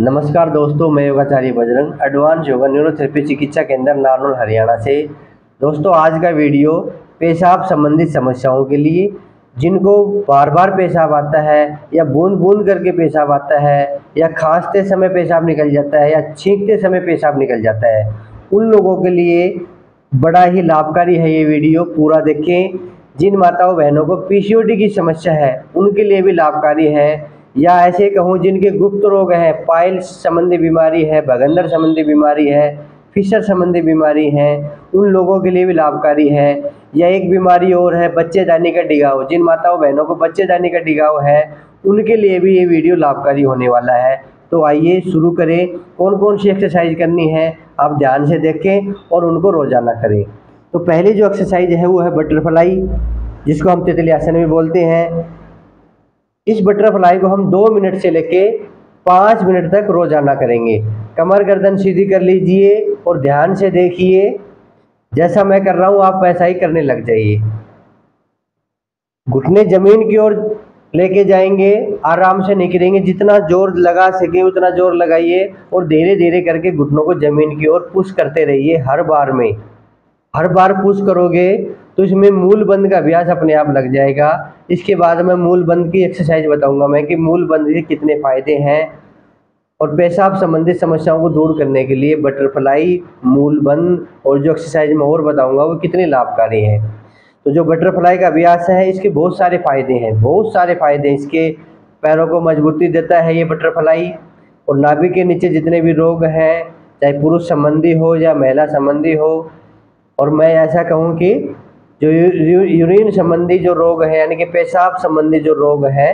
नमस्कार दोस्तों, मैं योगाचार्य बजरंग एडवांस योगा न्यूरोथेरेपी चिकित्सा केंद्र नारनौल हरियाणा से। दोस्तों, आज का वीडियो पेशाब संबंधित समस्याओं के लिए, जिनको बार बार पेशाब आता है या बूंद बूंद करके पेशाब आता है या खांसते समय पेशाब निकल जाता है या छींकते समय पेशाब निकल जाता है, उन लोगों के लिए बड़ा ही लाभकारी है ये वीडियो। पूरा देखें। जिन माताओं बहनों को पीसीओडी की समस्या है उनके लिए भी लाभकारी है, या ऐसे कहूँ जिनके गुप्त रोग हैं, पाइल्स संबंधी बीमारी है, भगंदर संबंधी बीमारी है, फिशर संबंधी बीमारी है, उन लोगों के लिए भी लाभकारी है। या एक बीमारी और है बच्चेदानी का डिगाव, जिन माताओं बहनों को बच्चेदानी का डिगाव है उनके लिए भी ये वीडियो लाभकारी होने वाला है। तो आइए शुरू करें। कौन कौन सी एक्सरसाइज करनी है आप ध्यान से देखें और उनको रोजाना करें। तो पहली जो एक्सरसाइज है वो है बटरफ्लाई, जिसको हम तितली आसन भी बोलते हैं। इस बटरफ्लाई को हम 2 मिनट से लेके 5 मिनट तक रोजाना करेंगे। कमर गर्दन सीधी कर लीजिए और ध्यान से देखिए। जैसा मैं कर रहा हूं आप वैसा ही करने लग जाइए। घुटने जमीन की ओर लेके जाएंगे, आराम से नहीं गिरेंगे, जितना जोर लगा सके उतना जोर लगाइए और धीरे धीरे करके घुटनों को जमीन की ओर पुश करते रहिए। हर बार पुश करोगे तो इसमें मूल बंद का अभ्यास अपने आप लग जाएगा। इसके बाद मैं मूल बंद की एक्सरसाइज बताऊंगा मैं कि मूल बंद के कितने फायदे हैं, और पेशाब संबंधित समस्याओं को दूर करने के लिए बटरफ्लाई, मूल बंद और जो एक्सरसाइज मैं और बताऊंगा वो कितने लाभकारी हैं। तो जो बटरफ्लाई का अभ्यास है इसके बहुत सारे फायदे हैं, इसके पैरों को मजबूती देता है ये बटरफ्लाई। और नाभि के नीचे जितने भी रोग हैं, चाहे पुरुष संबंधी हो या महिला संबंधी हो, और मैं ऐसा कहूँ कि जो यूरिन संबंधी जो रोग है यानी कि पेशाब संबंधी जो रोग है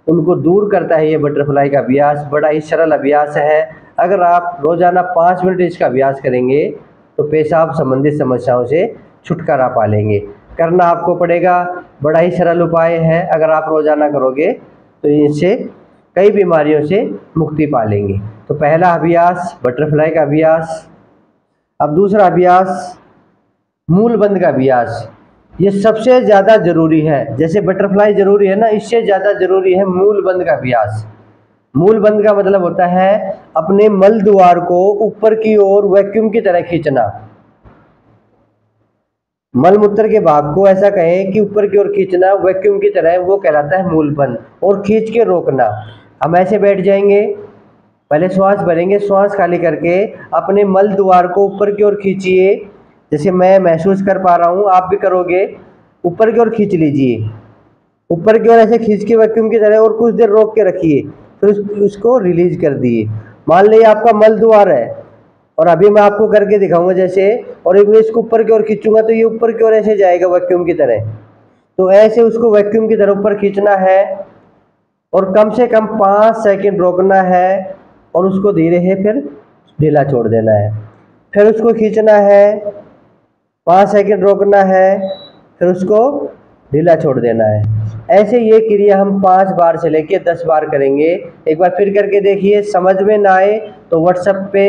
उनको दूर करता है ये बटरफ्लाई का अभ्यास। बड़ा ही सरल अभ्यास है। अगर आप रोजाना 5 मिनट इसका अभ्यास करेंगे तो पेशाब संबंधित समस्याओं से छुटकारा पा लेंगे। करना आपको पड़ेगा, बड़ा ही सरल उपाय है। अगर आप रोजाना करोगे तो इससे कई बीमारियों से मुक्ति पा लेंगे। तो पहला अभ्यास बटरफ्लाई का अभ्यास। अब दूसरा अभ्यास मूल बंद का अभ्यास। ये सबसे ज़्यादा जरूरी है। जैसे बटरफ्लाई जरूरी है ना, इससे ज़्यादा जरूरी है मूल बंद का अभ्यास। मूल बंद का मतलब होता है अपने मल द्वार को ऊपर की ओर वैक्यूम की तरह खींचना। मल मूत्र के भाग को ऐसा कहें कि ऊपर की ओर खींचना वैक्यूम की तरह, वो कहलाता है मूल बंद। और खींच के रोकना। हम ऐसे बैठ जाएंगे, पहले श्वास भरेंगे, श्वास खाली करके अपने मल द्वार को ऊपर की ओर खींचिए। जैसे मैं महसूस कर पा रहा हूँ, आप भी करोगे। ऊपर की ओर खींच लीजिए, ऊपर की ओर ऐसे खींच के वैक्यूम की तरह, और कुछ देर रोक के रखिए, फिर उसको रिलीज कर दिए। मान लीजिए आपका मल द्वार है और अभी मैं आपको करके दिखाऊंगा जैसे, और एक मैं इसको ऊपर की ओर खींचूंगा तो ये ऊपर की ओर ऐसे जाएगा वैक्यूम की तरह। तो ऐसे उसको वैक्यूम की तरह ऊपर खींचना है और कम से कम 5 सेकंड रोकना है और उसको धीरे है फिर ढीला छोड़ देना है। फिर उसको खींचना है, 5 सेकंड रोकना है, फिर उसको ढीला छोड़ देना है। ऐसे ये क्रिया हम 5 बार से लेके 10 बार करेंगे। एक बार फिर करके देखिए। समझ में ना आए तो व्हाट्सएप पे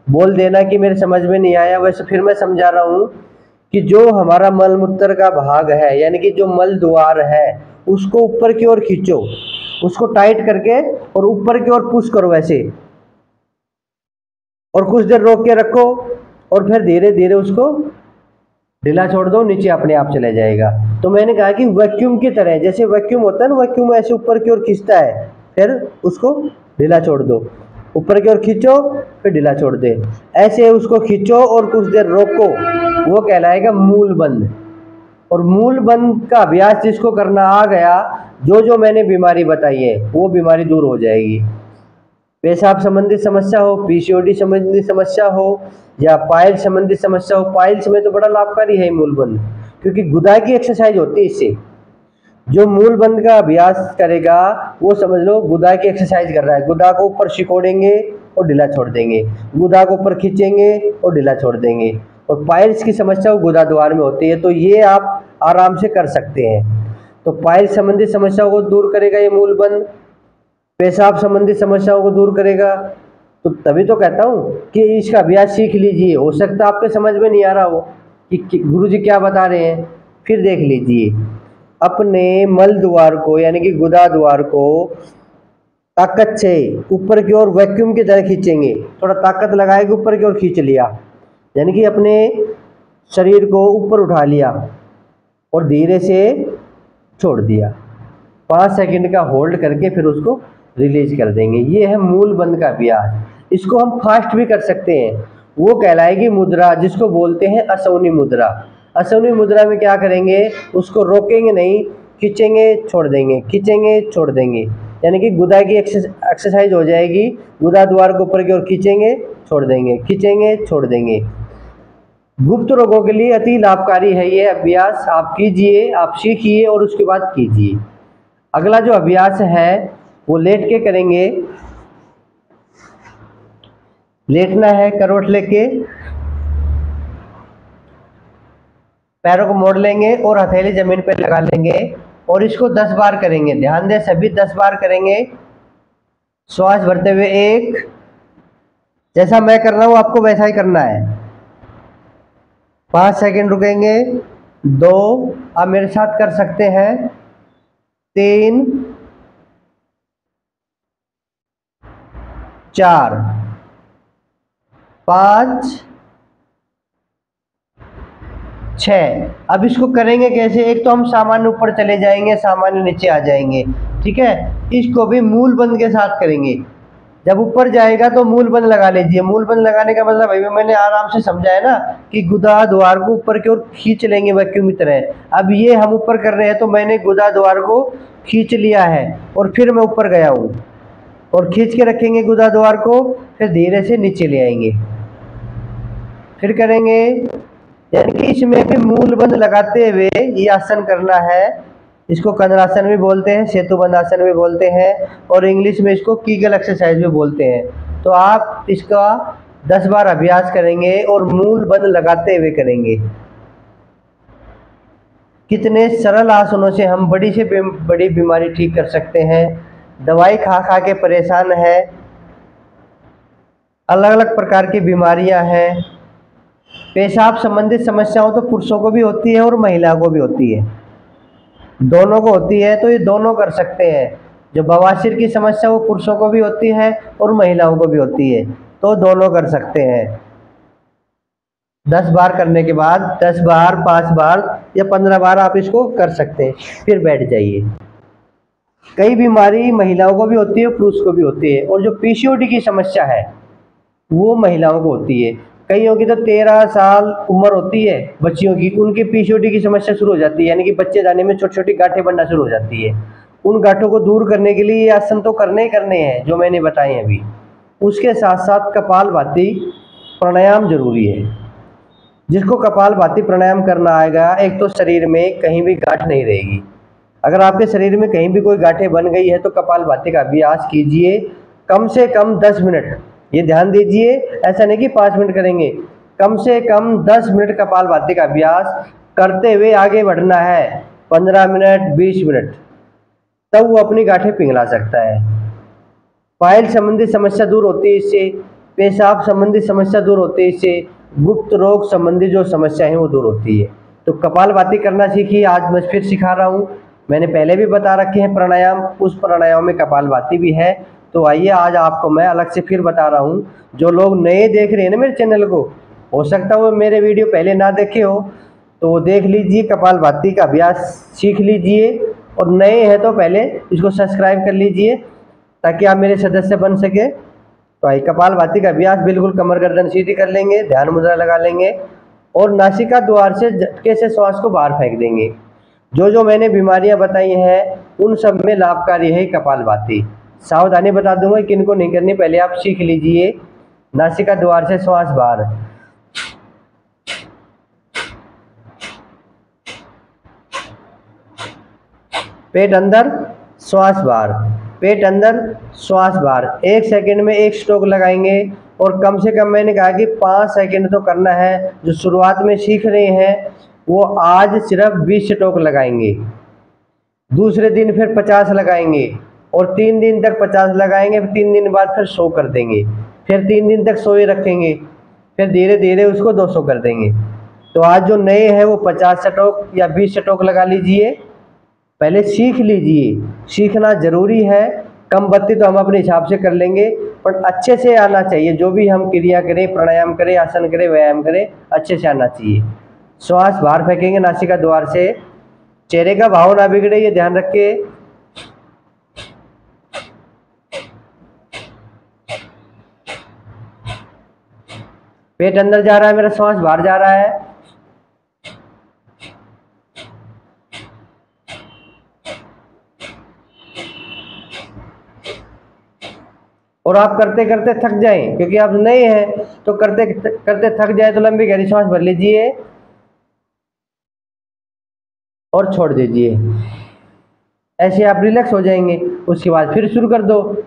बोल देना कि मेरे समझ में नहीं आया। वैसे फिर मैं समझा रहा हूँ कि जो हमारा मल मूत्र का भाग है यानी कि जो मल द्वार है उसको ऊपर की ओर खींचो, उसको टाइट करके और ऊपर की ओर पुश करो ऐसे, और कुछ देर रोक के रखो और फिर धीरे धीरे उसको ढीला छोड़ दो, नीचे अपने आप चले जाएगा। तो मैंने कहा कि वैक्यूम की तरह, जैसे वैक्यूम होता है ना, वैक्यूम ऐसे ऊपर की ओर खींचता है, फिर उसको ढीला छोड़ दो, ऊपर की ओर खींचो फिर ढीला छोड़ दे। ऐसे उसको खींचो और कुछ देर रोको, वो कहलाएगा मूल बंद। और मूल बंद का अभ्यास जिसको करना आ गया, जो जो मैंने बीमारी बताई है वो बीमारी दूर हो जाएगी। पेशाब संबंधित समस्या हो, पीसीओडी संबंधित समस्या हो, या पाइल संबंधित समस्या हो। पाइल्स में तो बड़ा लाभकारी है मूल बंद, क्योंकि गुदा की एक्सरसाइज होती है इससे। जो मूल बंद का अभ्यास करेगा वो समझ लो गुदा की एक्सरसाइज कर रहा है। गुदा को ऊपर सिकोड़ेंगे और ढीला छोड़ देंगे, गुदा को ऊपर खींचेंगे और ढीला छोड़ देंगे। और पाइल्स की समस्या वो गुदा द्वार में होती है, तो ये आप आराम से कर सकते हैं। तो पाइल संबंधित समस्याओं को दूर करेगा ये मूल बंद, पेशाब संबंधित समस्याओं को दूर करेगा। तो तभी तो कहता हूँ कि इसका अभ्यास सीख लीजिए। हो सकता है आपके समझ में नहीं आ रहा हो कि गुरुजी क्या बता रहे हैं, फिर देख लीजिए। अपने मल द्वार को यानी कि गुदा द्वार को ताकत से ऊपर की ओर वैक्यूम की तरह खींचेंगे। थोड़ा ताकत लगाए कि ऊपर की ओर खींच लिया, यानी कि अपने शरीर को ऊपर उठा लिया और धीरे से छोड़ दिया। 5 सेकंड का होल्ड करके फिर उसको रिलीज कर देंगे। ये है मूल बंद का अभ्यास। इसको हम फास्ट भी कर सकते हैं। वो कहलाएगी मुद्रा जिसको बोलते हैं असौनी मुद्रा। असौनी मुद्रा में क्या करेंगे, उसको रोकेंगे नहीं, खींचेंगे छोड़ देंगे, खींचेंगे छोड़ देंगे, यानी कि गुदा की एक्सरसाइज हो जाएगी। गुदा द्वार को ऊपर की ओर खींचेंगे छोड़ देंगे, खींचेंगे छोड़ देंगे। गुप्त रोगों के लिए अति लाभकारी है ये अभ्यास। आप कीजिए, आप सीखिए और उसके बाद कीजिए। अगला जो अभ्यास है वो लेट के करेंगे। लेटना है करवट लेके, पैरों को मोड़ लेंगे और हथेली जमीन पर लगा लेंगे और इसको 10 बार करेंगे। ध्यान दें, सभी 10 बार करेंगे। श्वास भरते हुए 1, जैसा मैं कर रहा हूं आपको वैसा ही करना है। 5 सेकंड रुकेंगे। 2, आप मेरे साथ कर सकते हैं। 3, 4, 5, 6। अब इसको करेंगे कैसे, एक तो हम सामान्य ऊपर चले जाएंगे, सामान्य नीचे आ जाएंगे, ठीक है। इसको भी मूल बंद के साथ करेंगे। जब ऊपर जाएगा तो मूल बंद लगा लीजिए। मूल बंद लगाने का मतलब भाई मैंने आराम से समझाया ना कि गुदा द्वार को ऊपर की ओर खींच लेंगे वैक्यूम की तरह। अब ये हम ऊपर कर रहे हैं तो मैंने गुदा द्वार को खींच लिया है और फिर मैं ऊपर गया हूँ और खींच के रखेंगे गुदा द्वार को, फिर धीरे से नीचे ले आएंगे, फिर करेंगे। यानी कि इसमें भी मूल बंद लगाते हुए ये आसन करना है। इसको कंद्रासन भी बोलते हैं, सेतुबंध आसन भी बोलते हैं और इंग्लिश में इसको कीगल एक्सरसाइज भी बोलते हैं। तो आप इसका 10 बार अभ्यास करेंगे और मूल बंद लगाते हुए करेंगे। कितने सरल आसनों से हम बड़ी से बड़ी बीमारी ठीक कर सकते हैं। दवाई खा खा के परेशान है, अलग अलग प्रकार की बीमारियां हैं। पेशाब संबंधित समस्याओं तो पुरुषों को भी होती है और महिलाओं को भी होती है, दोनों को होती है। तो ये दोनों कर सकते हैं। जो बवासीर की समस्या वो पुरुषों को भी होती है और महिलाओं को भी होती है, तो दोनों कर सकते हैं। 10 बार करने के बाद 10 बार, 5 बार या 15 बार आप इसको कर सकते हैं, फिर बैठ जाइए। कई बीमारी महिलाओं को भी होती है, पुरुष को भी होती है। और जो पीसीओडी की समस्या है वो महिलाओं को होती है। कईयों की तो 13 साल उम्र होती है बच्चियों की, उनकी पीसीओडी की समस्या शुरू हो जाती है, यानी कि बच्चे जाने में छोटी छोटी गांठें बनना शुरू हो जाती है। उन गांठों को दूर करने के लिए ये आसन तो करने ही करने हैं जो मैंने बताए हैं अभी। उसके साथ साथ कपालभाति प्राणायाम जरूरी है। जिसको कपालभाति प्राणायाम करना आएगा, एक तो शरीर में कहीं भी गांठ नहीं रहेगी। अगर आपके शरीर में कहीं भी कोई गांठें बन गई है तो कपालभाति का अभ्यास कीजिए कम से कम 10 मिनट। ये ध्यान दीजिए, ऐसा नहीं कि 5 मिनट करेंगे, कम से कम 10 मिनट कपालभाति का अभ्यास करते हुए आगे बढ़ना है। 15 मिनट, 20 मिनट, तब वो अपनी गांठें पिघला सकता है। पाइल संबंधी समस्या दूर होती है इससे, पेशाब संबंधी समस्या दूर होती है इससे, गुप्त रोग संबंधी जो समस्या है वो दूर होती है। तो कपालभाति करना सीखिए। आज मैं फिर सिखा रहा हूँ, मैंने पहले भी बता रखे हैं प्राणायाम, उस प्राणायाम में कपालभाति भी है। तो आइए आज आपको मैं अलग से फिर बता रहा हूँ। जो लोग नए देख रहे हैं ना मेरे चैनल को, हो सकता है वो मेरे वीडियो पहले ना देखे हो, तो वो देख लीजिए, कपालभाति का अभ्यास सीख लीजिए। और नए हैं तो पहले इसको सब्सक्राइब कर लीजिए ताकि आप मेरे सदस्य बन सके। तो आइए कपालभाति का अभ्यास, बिल्कुल कमर गर्दन सीधी कर लेंगे, ध्यान मुद्रा लगा लेंगे और नासिका द्वार से झटके से श्वास को बाहर फेंक देंगे। जो जो मैंने बीमारियां बताई हैं उन सब में लाभकारी है कपालभाति। सावधानी बता दूंगा किनको नहीं करनी, पहले आप सीख लीजिए। नासिका द्वार से श्वास बाहर, पेट अंदर, श्वास बाहर, पेट अंदर, श्वास बाहर। 1 सेकंड में 1 स्ट्रोक लगाएंगे और कम से कम मैंने कहा कि 5 सेकंड तो करना है। जो शुरुआत में सीख रहे हैं वो आज सिर्फ 20 स्ट्रोक लगाएंगे, दूसरे दिन फिर 50 लगाएंगे और 3 दिन तक 50 लगाएंगे, फिर 3 दिन बाद फिर 100 कर देंगे, फिर 3 दिन तक 100 ही रखेंगे, फिर धीरे धीरे उसको 200 कर देंगे। तो आज जो नए हैं वो 50 स्ट्रोक या 20 स्ट्रोक लगा लीजिए। पहले सीख लीजिए, सीखना ज़रूरी है। कम बत्ती तो हम अपने हिसाब से कर लेंगे, पर अच्छे से आना चाहिए। जो भी हम क्रिया करें, प्राणायाम करें, आसन करें, व्यायाम करें, अच्छे से आना चाहिए। श्वास बाहर फेंकेंगे नासिका द्वार से। चेहरे का भाव ना बिगड़े, ये ध्यान रखिए। पेट अंदर जा रहा है मेरा, श्वास बाहर जा रहा है। और आप करते करते थक जाएं, क्योंकि आप नए हैं, तो करते करते थक जाए तो लंबी गहरी सांस भर लीजिए और छोड़ दीजिए। ऐसे आप रिलैक्स हो जाएंगे। उसके बाद फिर शुरू कर दो।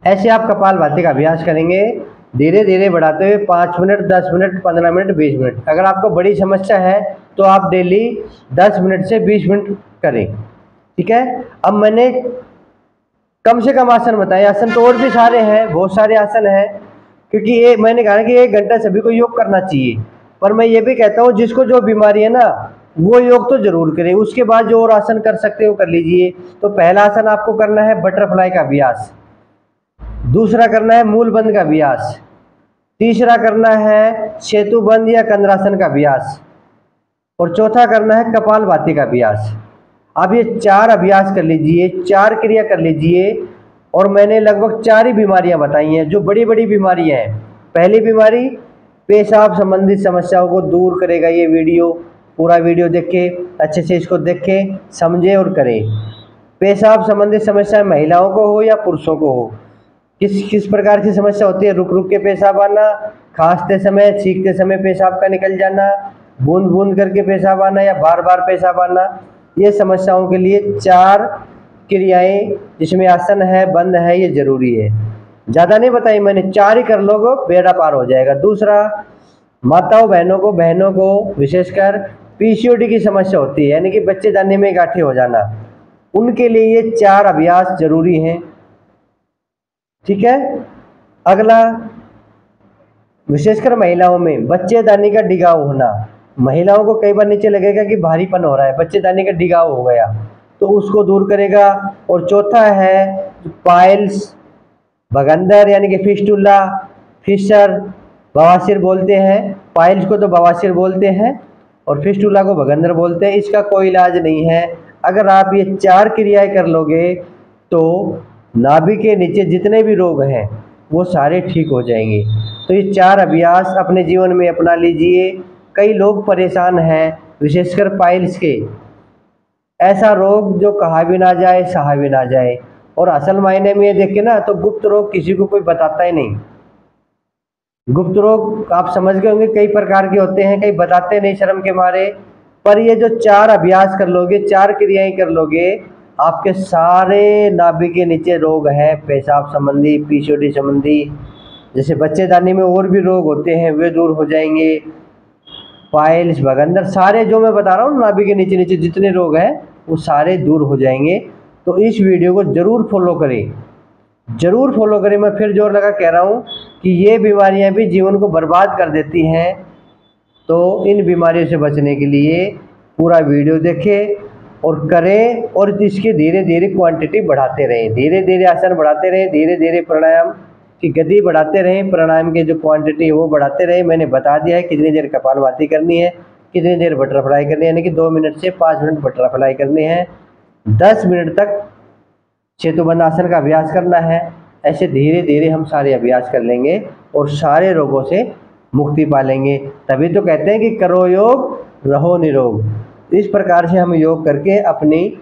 ऐसे आप कपालभाति का अभ्यास करेंगे, धीरे धीरे बढ़ाते हुए 5 मिनट, 10 मिनट, 15 मिनट, 20 मिनट। अगर आपको बड़ी समस्या है तो आप डेली 10 मिनट से 20 मिनट करें, ठीक है। अब मैंने कम से कम आसन बताए, आसन तो और भी सारे हैं, बहुत सारे आसन हैं, क्योंकि ये मैंने कहा कि 1 घंटा सभी को योग करना चाहिए। पर मैं ये भी कहता हूँ जिसको जो बीमारी है ना, वो योग तो जरूर करें। उसके बाद जो और आसन कर सकते हो कर लीजिए। तो पहला आसन आपको करना है बटरफ्लाई का अभ्यास, दूसरा करना है मूल बंद का अभ्यास, तीसरा करना है सेतु बंद या कंद्रासन का अभ्यास, और चौथा करना है कपालभाति का अभ्यास। आप ये 4 अभ्यास कर लीजिए, 4 क्रिया कर लीजिए। और मैंने लगभग 4 ही बीमारियां बताई हैं जो बड़ी बड़ी बीमारियां हैं। पहली बीमारी पेशाब संबंधित समस्याओं को दूर करेगा ये वीडियो। पूरा वीडियो देख के अच्छे से इसको देख के समझे और करें। पेशाब संबंधित समस्या महिलाओं को हो या पुरुषों को हो, किस प्रकार की समस्या होती है, रुक रुक के पेशाब आना, खांसते समय छींकते समय पेशाब का निकल जाना, बूंद बूंद करके पेशाब आना या बार बार पेशाब आना, ये समस्याओं के लिए 4 क्रियाएं जिसमें आसन है, बंद है, ये जरूरी है। ज़्यादा नहीं बताई मैंने, 4 ही कर लोगे बेड़ा पार हो जाएगा। दूसरा, माताओं बहनों को विशेषकर पीसीओडी की समस्या होती है, यानी कि बच्चेदानी में गांठें हो जाना, उनके लिए ये 4 अभ्यास जरूरी हैं, ठीक है। अगला, विशेषकर महिलाओं में बच्चेदानी का डिगाव होना। महिलाओं को कई बार नीचे लगेगा कि भारीपन हो रहा है, बच्चेदानी का डिगाव हो गया, तो उसको दूर करेगा। और चौथा है पाइल्स, भगंदर यानी कि फिस्टुला, फिशर, बवासीर बोलते हैं। पाइल्स को तो बवासीर बोलते हैं और फिस्टुला को भगंदर बोलते हैं। इसका कोई इलाज नहीं है। अगर आप ये 4 क्रियाएं कर लोगे तो नाभि के नीचे जितने भी रोग हैं वो सारे ठीक हो जाएंगे। तो ये 4 अभ्यास अपने जीवन में अपना लीजिए। कई लोग परेशान हैं, विशेषकर पाइल्स के, ऐसा रोग जो कहा भी ना जाए सहा भी ना जाए। और असल मायने में ये देखें ना तो गुप्त रोग किसी को कोई बताता ही नहीं। गुप्त रोग आप समझ गए होंगे कई प्रकार के होते हैं, कई बताते नहीं शर्म के मारे। पर ये जो 4 अभ्यास कर लोगे, 4 क्रियाएं कर लोगे, आपके सारे नाभि के नीचे रोग हैं, पेशाब संबंधी, पीसीओडी संबंधी, जैसे बच्चेदानी में और भी रोग होते हैं वे दूर हो जाएंगे। पाइल्स, भगंदर, सारे जो मैं बता रहा हूँ नाभि के नीचे नीचे जितने रोग हैं वो सारे दूर हो जाएंगे। तो इस वीडियो को जरूर फॉलो करें, जरूर फॉलो करें। मैं फिर जोर लगा कह रहा हूँ कि ये बीमारियाँ भी जीवन को बर्बाद कर देती हैं। तो इन बीमारियों से बचने के लिए पूरा वीडियो देखें और करें, और इसकी धीरे धीरे क्वांटिटी बढ़ाते रहें, धीरे धीरे आसन बढ़ाते रहें, धीरे धीरे प्राणायाम की गति बढ़ाते रहें, प्राणायाम की जो क्वांटिटी है वो बढ़ाते रहें। मैंने बता दिया है कितनी देर कपालभाति करनी है, कितनी देर बटरफ्लाई करनी है, यानी कि 2 मिनट से 5 मिनट बटरफ्लाई करनी है, 10 मिनट तक सेतुबंध आसन का अभ्यास करना है। ऐसे धीरे धीरे हम सारे अभ्यास कर लेंगे और सारे रोगों से मुक्ति पा लेंगे। तभी तो कहते हैं कि करो योग रहो निरोग। इस प्रकार से हम योग करके अपनी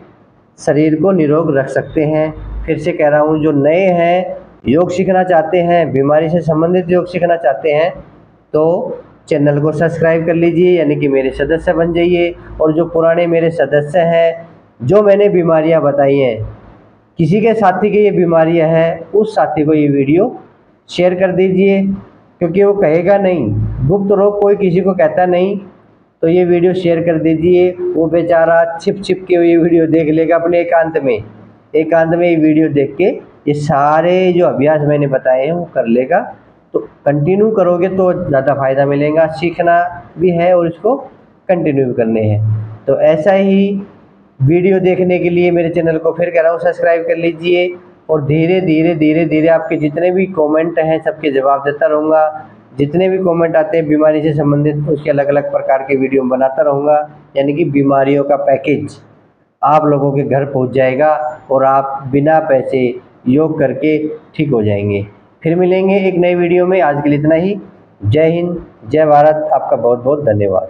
शरीर को निरोग रख सकते हैं। फिर से कह रहा हूँ, जो नए हैं, योग सीखना चाहते हैं, बीमारी से संबंधित योग सीखना चाहते हैं, तो चैनल को सब्सक्राइब कर लीजिए, यानी कि मेरे सदस्य बन जाइए। और जो पुराने मेरे सदस्य हैं, जो मैंने बीमारियां बताई हैं, किसी के साथी की ये बीमारियां हैं, उस साथी को ये वीडियो शेयर कर दीजिए, क्योंकि वो कहेगा नहीं, गुप्त रोग कोई किसी को कहता नहीं। तो ये वीडियो शेयर कर दीजिए, वो बेचारा छिप छिप के ये वीडियो देख लेगा अपने एकांत में ये वीडियो देख के ये सारे जो अभ्यास मैंने बताए हैं वो कर लेगा। तो कंटिन्यू करोगे तो ज़्यादा फ़ायदा मिलेगा, सीखना भी है और इसको कंटिन्यू भी करने हैं। तो ऐसा ही वीडियो देखने के लिए मेरे चैनल को फिर कह रहा हूँ सब्सक्राइब कर लीजिए, और धीरे धीरे आपके जितने भी कमेंट हैं सबके जवाब देता रहूँगा। जितने भी कमेंट आते हैं बीमारी से संबंधित उसके अलग अलग प्रकार के वीडियो बनाता रहूँगा, यानी कि बीमारियों का पैकेज आप लोगों के घर पहुंच जाएगा और आप बिना पैसे योग करके ठीक हो जाएंगे। फिर मिलेंगे एक नई वीडियो में, आज के लिए इतना ही। जय हिंद, जय भारत, आपका बहुत बहुत धन्यवाद।